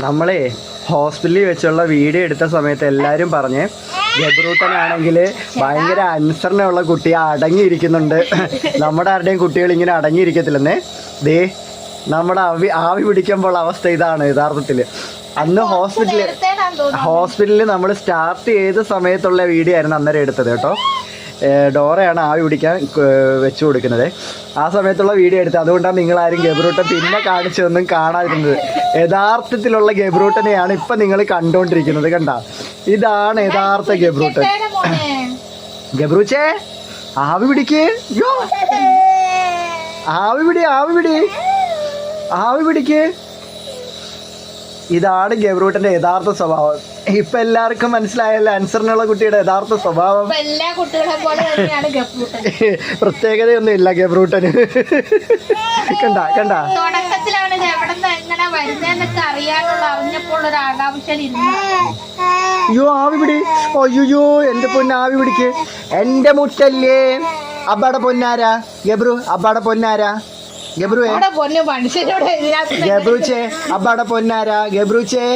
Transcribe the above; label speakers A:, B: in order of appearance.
A: നമ്മളെ ഹോസ്പിറ്റലിൽ വെച്ചുള്ള വീഡിയോ എടുത്ത സമയത്ത് എല്ലാവരും പറഞ്ഞ് ഗബ്രൂട്ടനാണെങ്കിൽ ഭയങ്കര അനുസരണയുള്ള കുട്ടിയെ അടങ്ങിയിരിക്കുന്നുണ്ട്. നമ്മുടെ ആരുടെയും കുട്ടികൾ ഇങ്ങനെ അടങ്ങിയിരിക്കത്തില്ലെന്നേ. ദേ നമ്മുടെ ആവി പിടിക്കുമ്പോൾ അവസ്ഥ ഇതാണ് യഥാർത്ഥത്തിൽ. അന്ന് ഹോസ്പിറ്റലിൽ നമ്മൾ സ്റ്റാർട്ട് ചെയ്ത സമയത്തുള്ള വീഡിയോ ആയിരുന്നു അന്നേരം എടുത്തത് കേട്ടോ. ഡോറയാണ് ആവി പിടിക്കാൻ വെച്ചു കൊടുക്കുന്നത്. ആ സമയത്തുള്ള വീഡിയോ എടുത്തത്. അതുകൊണ്ടാണ് നിങ്ങളാരും ഗബ്രൂട്ടൻ പിന്നെ കാണിച്ചതൊന്നും കാണാതിരുന്നത്. യഥാർത്ഥത്തിലുള്ള ഗബ്രൂട്ടനെയാണ് ഇപ്പം നിങ്ങൾ കണ്ടുകൊണ്ടിരിക്കുന്നത്. കണ്ട, ഇതാണ് യഥാർത്ഥ ഗബ്രൂട്ടൻ. ഗബ്രൂച്ചേ ആവി പിടിക്ക്. ആവി പിടി, ആവി പിടി, ആവി പിടിക്ക്. ഇതാണ് ഗബ്രൂട്ടന്റെ യഥാർത്ഥ സ്വഭാവം. ഇപ്പൊ എല്ലാവർക്കും മനസ്സിലായല്ലോ അനുസരണയുള്ള കുട്ടിയുടെ യഥാർത്ഥ സ്വഭാവം.
B: എല്ലാ കുട്ടികളെ പോലെ തന്നെയാണ് ഗബ്രൂട്ടൻ.
A: പ്രത്യേകതയൊന്നും ഇല്ല ഗബ്രൂട്ടന്. കണ്ട കണ്ട,
B: തുടക്കത്തിലാണ് എവിടെ നിന്ന് എങ്ങനെ വരുന്നതെന്നൊക്കെ അറിഞ്ഞപ്പോൾ ഒരു ആകാംക്ഷ ഇരുന്നു.
A: അയ്യോ ആവി പിടി. അയ്യോ എന്റെ പൊന്ന ആവി പിടിക്ക്. എന്റെ മുട്ടല്ലേ അബ്ബാടെ പൊന്നാരാ ഗബ്രു, അബ്ബാടെ പൊന്നാരാ ഗബ്രുവേ,
B: പൊന്നു മനുഷ്യരോട്
A: ഗബ്രൂച്ചേ, അബ്ബാടെ പൊന്നാരാ ഗബ്രൂച്ചേ.